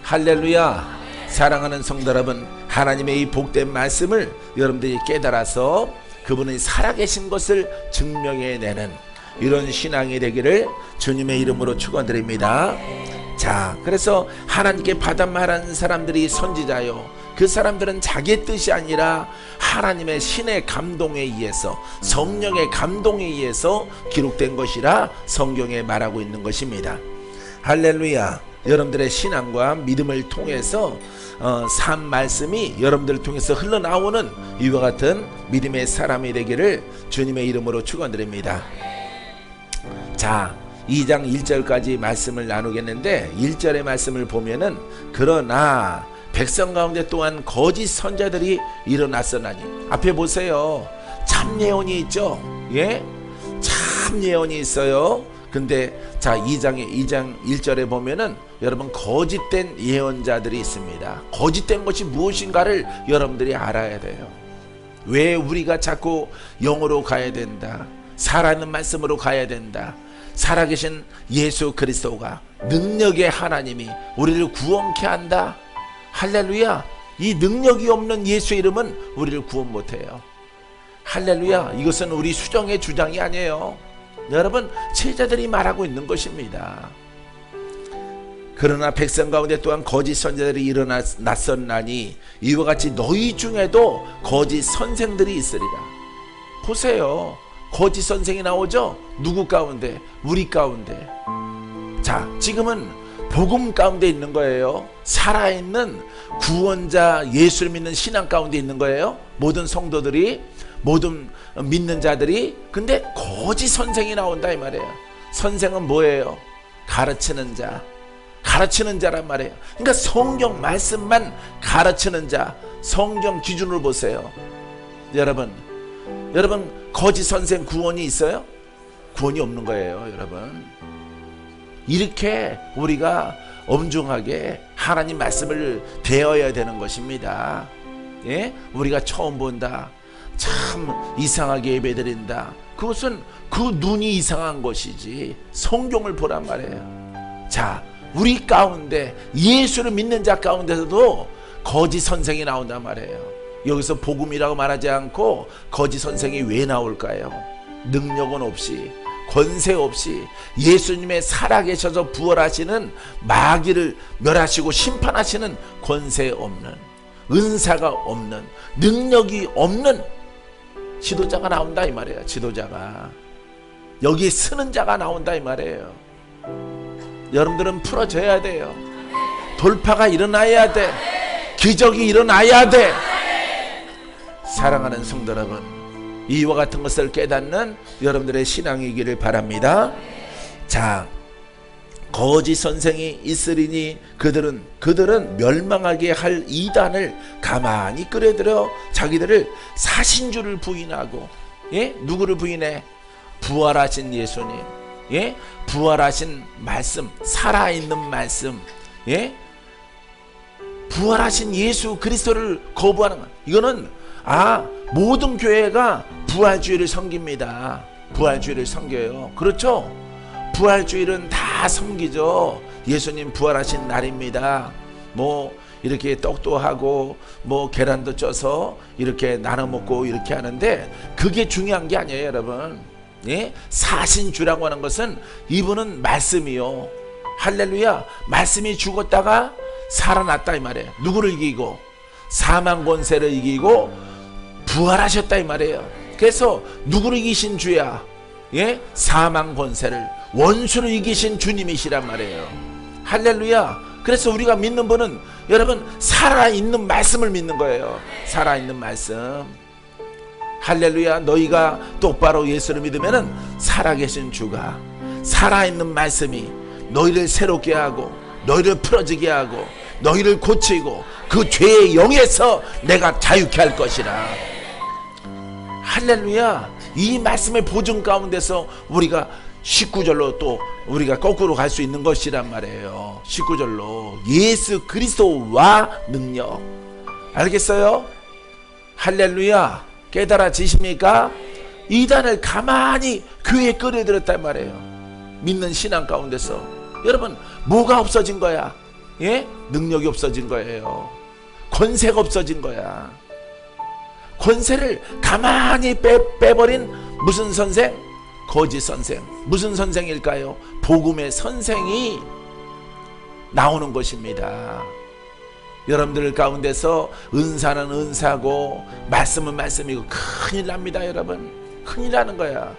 할렐루야. 사랑하는 성도 여러분, 하나님의 이 복된 말씀을 여러분들이 깨달아서 그분이 살아계신 것을 증명해내는 이런 신앙이 되기를 주님의 이름으로 축원드립니다. 자, 그래서 하나님께 받아 말하는 사람들이 선지자요, 그 사람들은 자기의 뜻이 아니라 하나님의 신의 감동에 의해서, 성령의 감동에 의해서 기록된 것이라 성경에 말하고 있는 것입니다. 할렐루야. 여러분들의 신앙과 믿음을 통해서 삶 말씀이 여러분들을 통해서 흘러나오는 이와 같은 믿음의 사람이 되기를 주님의 이름으로 축원드립니다. 자, 2장 1절까지 말씀을 나누겠는데 1절의 말씀을 보면은 그러나 백성 가운데 또한 거짓 선자들이 일어났으나니, 앞에 보세요. 참 예언이 있죠. 예? 참 예언이 있어요. 근데 자, 2장 1절에 보면은 여러분 거짓된 예언자들이 있습니다. 거짓된 것이 무엇인가를 여러분들이 알아야 돼요. 왜 우리가 자꾸 영으로 가야 된다, 살아있는 말씀으로 가야 된다, 살아계신 예수 그리스도가, 능력의 하나님이 우리를 구원케 한다. 할렐루야. 이 능력이 없는 예수의 이름은 우리를 구원 못해요. 할렐루야. 이것은 우리 수정의 주장이 아니에요. 여러분, 제자들이 말하고 있는 것입니다. 그러나 백성 가운데 또한 거짓 선지자들이 일어났었나니 이와 같이 너희 중에도 거짓 선생들이 있으리라. 보세요. 거짓 선생이 나오죠? 누구 가운데? 우리 가운데. 자, 지금은 복음 가운데 있는 거예요. 살아있는 구원자 예수를 믿는 신앙 가운데 있는 거예요. 모든 성도들이, 모든 믿는 자들이. 근데 거짓 선생이 나온다 이 말이에요. 선생은 뭐예요? 가르치는 자, 가르치는 자란 말이에요. 그러니까 성경 말씀만 가르치는 자, 성경 기준으로 보세요. 여러분 거짓 선생 구원이 있어요? 구원이 없는 거예요. 여러분, 이렇게 우리가 엄중하게 하나님 말씀을 대해야 되는 것입니다. 예? 우리가 처음 본다, 참 이상하게 예배드린다, 그것은 그 눈이 이상한 것이지 성경을 보란 말이에요. 자, 우리 가운데 예수를 믿는 자 가운데서도 거짓 선생이 나온단 말이에요. 여기서 복음이라고 말하지 않고 거짓 선생이 왜 나올까요? 능력은 없이, 권세 없이, 예수님의 살아계셔서 부활하시는 마귀를 멸하시고 심판하시는 권세 없는, 은사가 없는, 능력이 없는 지도자가 나온다 이 말이에요. 지도자가, 여기 쓰는 자가 나온다 이 말이에요. 여러분들은 풀어져야 돼요. 돌파가 일어나야 돼. 기적이 일어나야 돼. 사랑하는 성도 여러분, 이와 같은 것을 깨닫는 여러분들의 신앙이기를 바랍니다. 자, 거짓 선생이 있으리니 그들은 멸망하게 할 이단을 가만히 끌어들여 자기들을 사신주를 부인하고, 예? 누구를 부인해? 부활하신 예수님, 예? 부활하신 말씀, 살아있는 말씀, 예? 부활하신 예수 그리스도를 거부하는 것. 이거는 모든 교회가 부활주의를 섬깁니다. 부활주의를 섬겨요. 그렇죠? 부활주의는 다 섬기죠. 예수님 부활하신 날입니다. 뭐 이렇게 떡도 하고 뭐 계란도 쪄서 이렇게 나눠 먹고 이렇게 하는데 그게 중요한 게 아니에요, 여러분. 예? 사신주라고 하는 것은 이분은 말씀이요. 할렐루야. 말씀이 죽었다가 살아났다 이 말이에요. 누구를 이기고? 사망 권세를 이기고 부활하셨다 이 말이에요. 그래서 누구를 이기신 주야? 예? 사망 권세를, 원수를 이기신 주님이시란 말이에요. 할렐루야. 그래서 우리가 믿는 분은 여러분 살아있는 말씀을 믿는 거예요. 살아있는 말씀. 할렐루야. 너희가 똑바로 예수를 믿으면은 살아계신 주가, 살아있는 말씀이 너희를 새롭게 하고 너희를 풀어지게 하고 너희를 고치고 그 죄의 영에서 내가 자유케 할 것이라. 할렐루야. 이 말씀의 보증 가운데서 우리가 19절로 또 우리가 거꾸로 갈 수 있는 것이란 말이에요. 19절로 예수 그리스도와 능력. 알겠어요? 할렐루야. 깨달아지십니까? 이단을 가만히 교회에 끌어들였단 말이에요. 믿는 신앙 가운데서. 여러분, 뭐가 없어진 거야? 예? 능력이 없어진 거예요. 권세가 없어진 거야. 권세를 가만히 빼버린 무슨 선생? 거짓 선생. 무슨 선생일까요? 복음의 선생이 나오는 것입니다. 여러분들 가운데서 은사는 은사고 말씀은 말씀이고 큰일 납니다. 여러분, 큰일 나는 거야.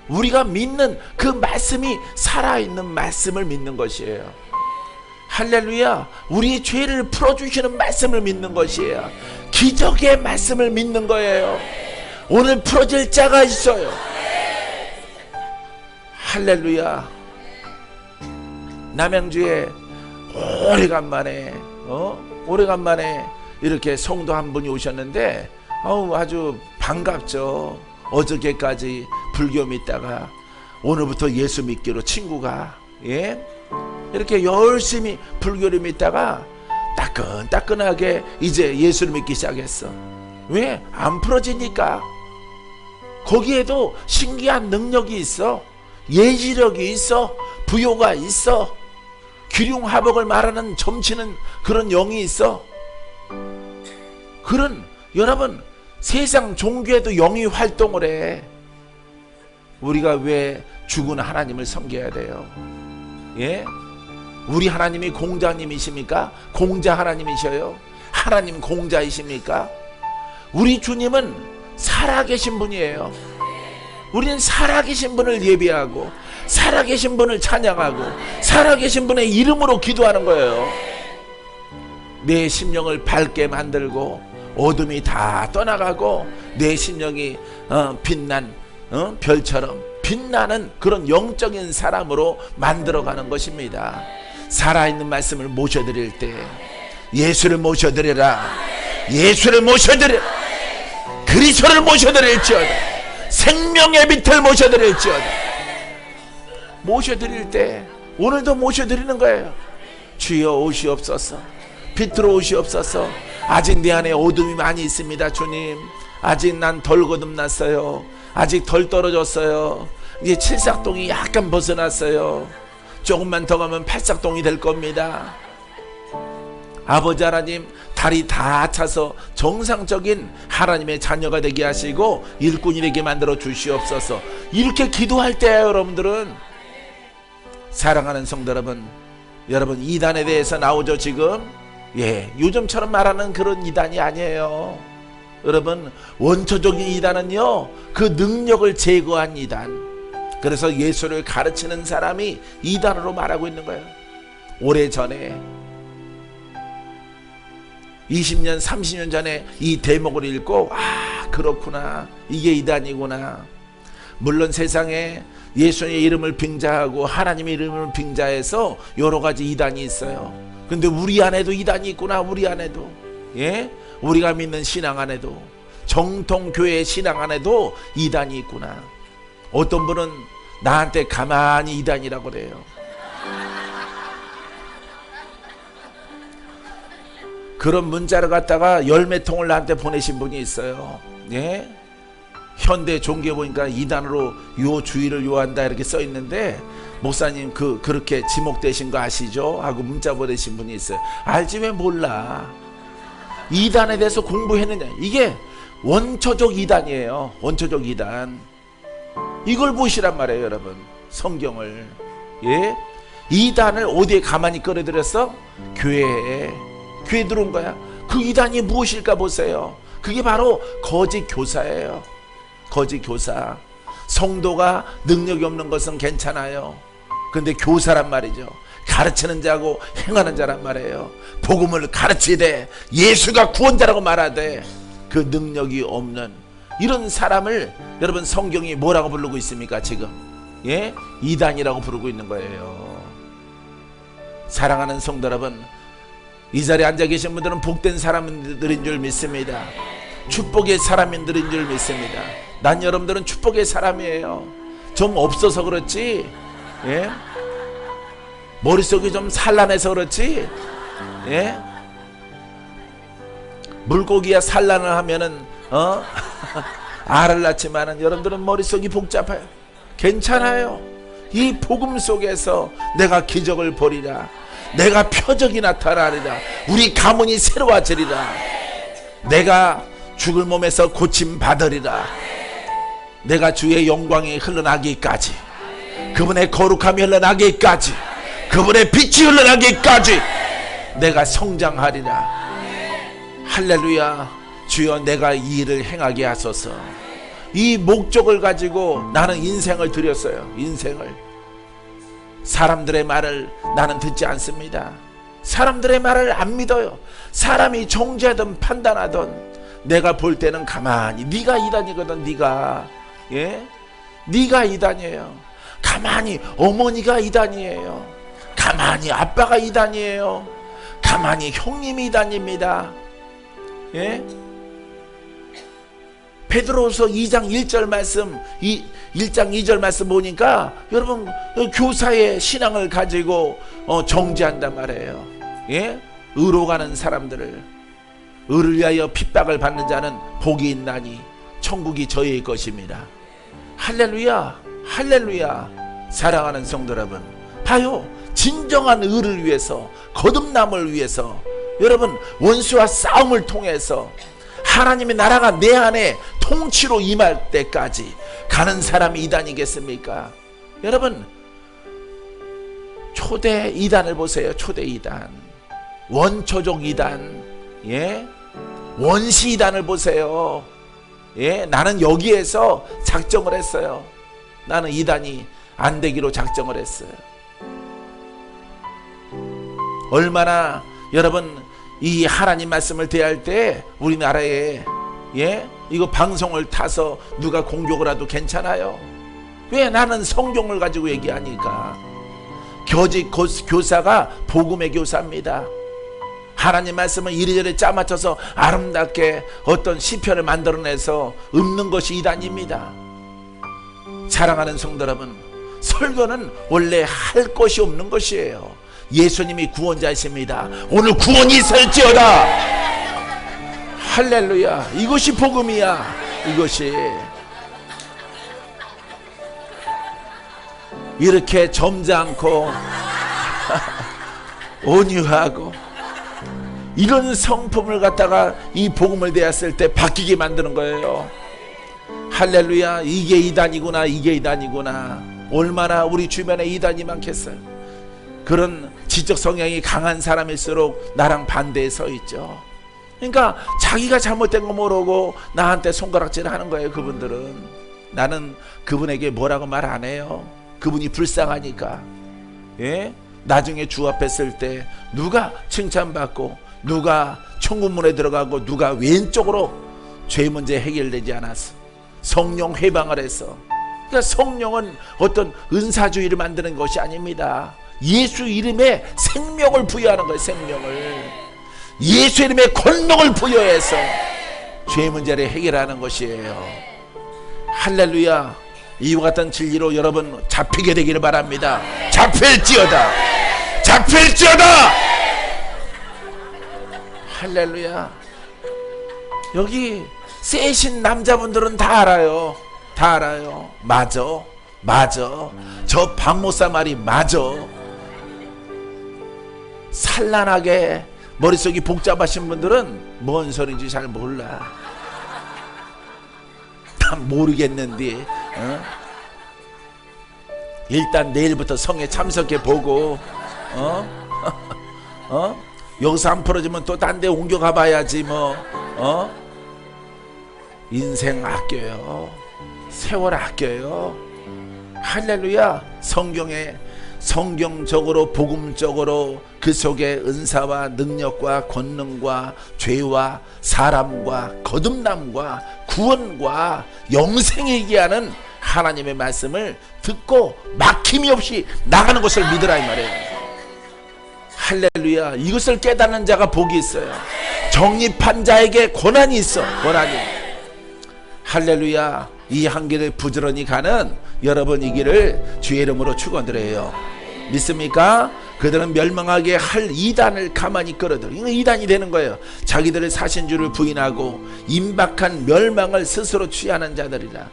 우리가 믿는 그 말씀이 살아있는 말씀을 믿는 것이에요. 할렐루야. 우리 죄를 풀어주시는 말씀을 믿는 것이에요. 기적의 말씀을 믿는 거예요. 오늘 풀어질 자가 있어요. 할렐루야. 남양주에 오래간만에 이렇게 성도 한 분이 오셨는데 아주 반갑죠. 어저께까지 불교 믿다가 오늘부터 예수 믿기로 친구가, 예? 이렇게 열심히 불교를 믿다가 따끈따끈하게 이제 예수를 믿기 시작했어. 왜? 안 풀어지니까. 거기에도 신기한 능력이 있어. 예지력이 있어, 부요가 있어, 기륭하복을 말하는 점치는 그런 영이 있어. 그런 여러분 세상 종교에도 영이 활동을 해. 우리가 왜 죽은 하나님을 섬겨야 돼요? 예? 우리 하나님이 공자님이십니까? 공자 하나님이셔요? 하나님 공자이십니까? 우리 주님은 살아계신 분이에요. 우리는 살아계신 분을 예배하고 살아계신 분을 찬양하고 살아계신 분의 이름으로 기도하는 거예요. 내 심령을 밝게 만들고 어둠이 다 떠나가고 내 심령이 빛난 별처럼 빛나는 그런 영적인 사람으로 만들어가는 것입니다. 살아있는 말씀을 모셔드릴 때 예수를 모셔드리라. 예수를 모셔드리라. 그리스도를 모셔드릴지어다. 생명의 빛을 모셔드릴지어다. 모셔드릴 때 오늘도 모셔드리는 거예요. 주여 오시옵소서. 빛으로 오시옵소서. 아직 내 안에 어둠이 많이 있습니다. 주님, 아직 난 덜 거듭났어요. 아직 덜 떨어졌어요. 이제 칠삭동이 약간 벗어났어요. 조금만 더 가면 팔삭동이 될 겁니다. 아버지 하나님, 다리 다 차서 정상적인 하나님의 자녀가 되게 하시고 일꾼이 되게 만들어 주시옵소서. 이렇게 기도할 때 여러분들은, 사랑하는 성도 여러분, 여러분 이단에 대해서 나오죠 지금. 예, 요즘처럼 말하는 그런 이단이 아니에요. 여러분 원초적인 이단은요, 그 능력을 제거한 이단. 그래서 예수를 가르치는 사람이 이단으로 말하고 있는 거예요. 오래전에 20년 30년 전에 이 대목을 읽고, 아 그렇구나, 이게 이단이구나. 물론 세상에 예수의 이름을 빙자하고 하나님의 이름을 빙자해서 여러 가지 이단이 있어요. 근데 우리 안에도 이단이 있구나. 우리 안에도, 예, 우리가 믿는 신앙 안에도, 정통교회 신앙 안에도 이단이 있구나. 어떤 분은 나한테 가만히 이단이라고 그래요. 그런 문자를 갖다가 열매통을 나한테 보내신 분이 있어요. 예? 현대 종교에 보니까 이단으로 주의를 요한다 이렇게 써 있는데, 목사님 그렇게 지목되신 거 아시죠? 하고 문자 보내신 분이 있어요. 알지 왜 몰라? 이단에 대해서 공부했느냐? 이게 원초적 이단이에요. 원초적 이단. 이걸 보시란 말이에요 여러분, 성경을. 예? 이단을 어디에 가만히 끌어들였어? 교회에. 교회에 들어온 거야. 그 이단이 무엇일까 보세요. 그게 바로 거짓 교사예요. 거짓 교사. 성도가 능력이 없는 것은 괜찮아요. 근데 교사란 말이죠. 가르치는 자고 행하는 자란 말이에요. 복음을 가르치되 예수가 구원자라고 말하되 그 능력이 없는 이런 사람을 여러분 성경이 뭐라고 부르고 있습니까 지금? 예? 이단이라고 부르고 있는 거예요. 사랑하는 성도 여러분, 이 자리에 앉아 계신 분들은 복된 사람들인 줄 믿습니다. 축복의 사람들인 줄 믿습니다. 난 여러분들은 축복의 사람이에요. 좀 없어서 그렇지, 예? 머릿속이 좀 산란해서 그렇지, 예? 물고기야 산란을 하면은 알을 낳지만은 여러분들은 머릿속이 복잡해요. 괜찮아요. 이 복음 속에서 내가 기적을 보리라. 내가 표적이 나타나리라. 우리 가문이 새로워지리라. 내가 죽을 몸에서 고침 받으리라. 내가 주의 영광이 흘러나기까지, 그분의 거룩함이 흘러나기까지, 그분의 빛이 흘러나기까지 내가 성장하리라. 할렐루야. 주여 내가 이 일을 행하게 하소서. 이 목적을 가지고 나는 인생을 드렸어요. 인생을. 사람들의 말을 나는 듣지 않습니다. 사람들의 말을 안 믿어요. 사람이 정죄하든 판단하든 내가 볼 때는 가만히, 네가 이단이거든. 네가, 예? 네가 이단이에요. 가만히 어머니가 이단이에요. 가만히 아빠가 이단이에요. 가만히 형님이 이단입니다. 예? 베드로후서 2장 1절 말씀, 1장 2절 말씀 보니까 여러분 교사의 신앙을 가지고 정죄한단 말이에요. 예? 의로 가는 사람들을, 의를 위하여 핍박을 받는 자는 복이 있나니 천국이 저희의 것입니다. 할렐루야. 할렐루야. 사랑하는 성도 여러분, 봐요. 진정한 의를 위해서, 거듭남을 위해서, 여러분 원수와 싸움을 통해서 하나님의 나라가 내 안에 통치로 임할 때까지 가는 사람이 이단이겠습니까? 여러분, 초대 이단을 보세요. 초대 이단, 원초적 이단, 예, 원시 이단을 보세요. 예, 나는 여기에서 작정을 했어요. 나는 이단이 안 되기로 작정을 했어요. 얼마나 여러분 이 하나님 말씀을 대할 때 우리나라에, 예, 이거 방송을 타서 누가 공격을 해도 괜찮아요. 왜? 나는 성경을 가지고 얘기하니까. 교직 교사가 복음의 교사입니다. 하나님 말씀을 이리저리 짜맞춰서 아름답게 어떤 시편을 만들어내서 읊는 것이 이단입니다. 사랑하는 성도 여러분, 설교는 원래 할 것이 없는 것이에요. 예수님이 구원자이십니다. 오늘 구원이 있을지어다. 할렐루야. 이것이 복음이야. 이것이. 이렇게 점잖고 온유하고 이런 성품을 갖다가 이 복음을 대했을 때 바뀌게 만드는 거예요. 할렐루야. 이게 이단이구나. 이게 이단이구나. 얼마나 우리 주변에 이단이 많겠어요. 그런 지적 성향이 강한 사람일수록 나랑 반대에 서 있죠. 그러니까 자기가 잘못된 거 모르고 나한테 손가락질 하는 거예요. 그분들은. 나는 그분에게 뭐라고 말 안 해요. 그분이 불쌍하니까. 예? 나중에 주 앞에 쓸 때 누가 칭찬받고 누가 천국문에 들어가고 누가 왼쪽으로 죄 문제 해결되지 않았어. 성령 회방을 했어. 그러니까 성령은 어떤 은사주의를 만드는 것이 아닙니다. 예수 이름에 생명을 부여하는 거예요. 생명을. 예수 이름에 권능을 부여해서 죄 문제를 해결하는 것이에요. 할렐루야. 이와 같은 진리로 여러분 잡히게 되기를 바랍니다. 잡힐지어다. 잡힐지어다. 할렐루야. 여기 세신 남자분들은 다 알아요. 다 알아요. 맞아. 맞아. 저 박목사 말이 맞아. 산란하게 머릿속이 복잡하신 분들은 뭔 소리인지 잘 몰라. 난 모르겠는데, 어? 일단 내일부터 성에 참석해 보고, 여기서 안 풀어지면 또 딴 데 옮겨가 봐야지 뭐. 인생 아껴요. 세월 아껴요. 할렐루야. 성경적으로 복음적으로 그 속에 은사와 능력과 권능과 죄와 사람과 거듭남과 구원과 영생에 얘기하는 하나님의 말씀을 듣고 막힘이 없이 나가는 것을 믿으라 이 말이에요. 할렐루야. 이것을 깨닫는 자가 복이 있어요. 정립한 자에게 고난이 있어. 고난이. 할렐루야. 이 한 길을 부지런히 가는 여러분 이 길을 주의 이름으로 축원드려요. 믿습니까? 그들은 멸망하게 할 이단을 가만히 끌어들여. 이거 이단이 되는 거예요. 자기들의 사신주를 부인하고 임박한 멸망을 스스로 취하는 자들이라.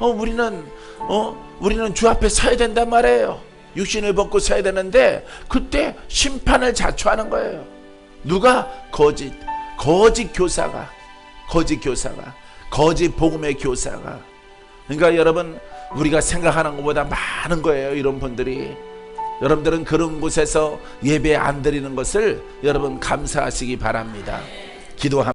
우리는 주 앞에 서야 된단 말이에요. 육신을 벗고 서야 되는데 그때 심판을 자초하는 거예요. 누가? 거짓 교사가, 거짓 복음의 교사가. 그러니까 여러분, 우리가 생각하는 것보다 많은 거예요. 이런 분들이. 여러분들은 그런 곳에서 예배 안 드리는 것을 여러분 감사하시기 바랍니다. 기도합니다.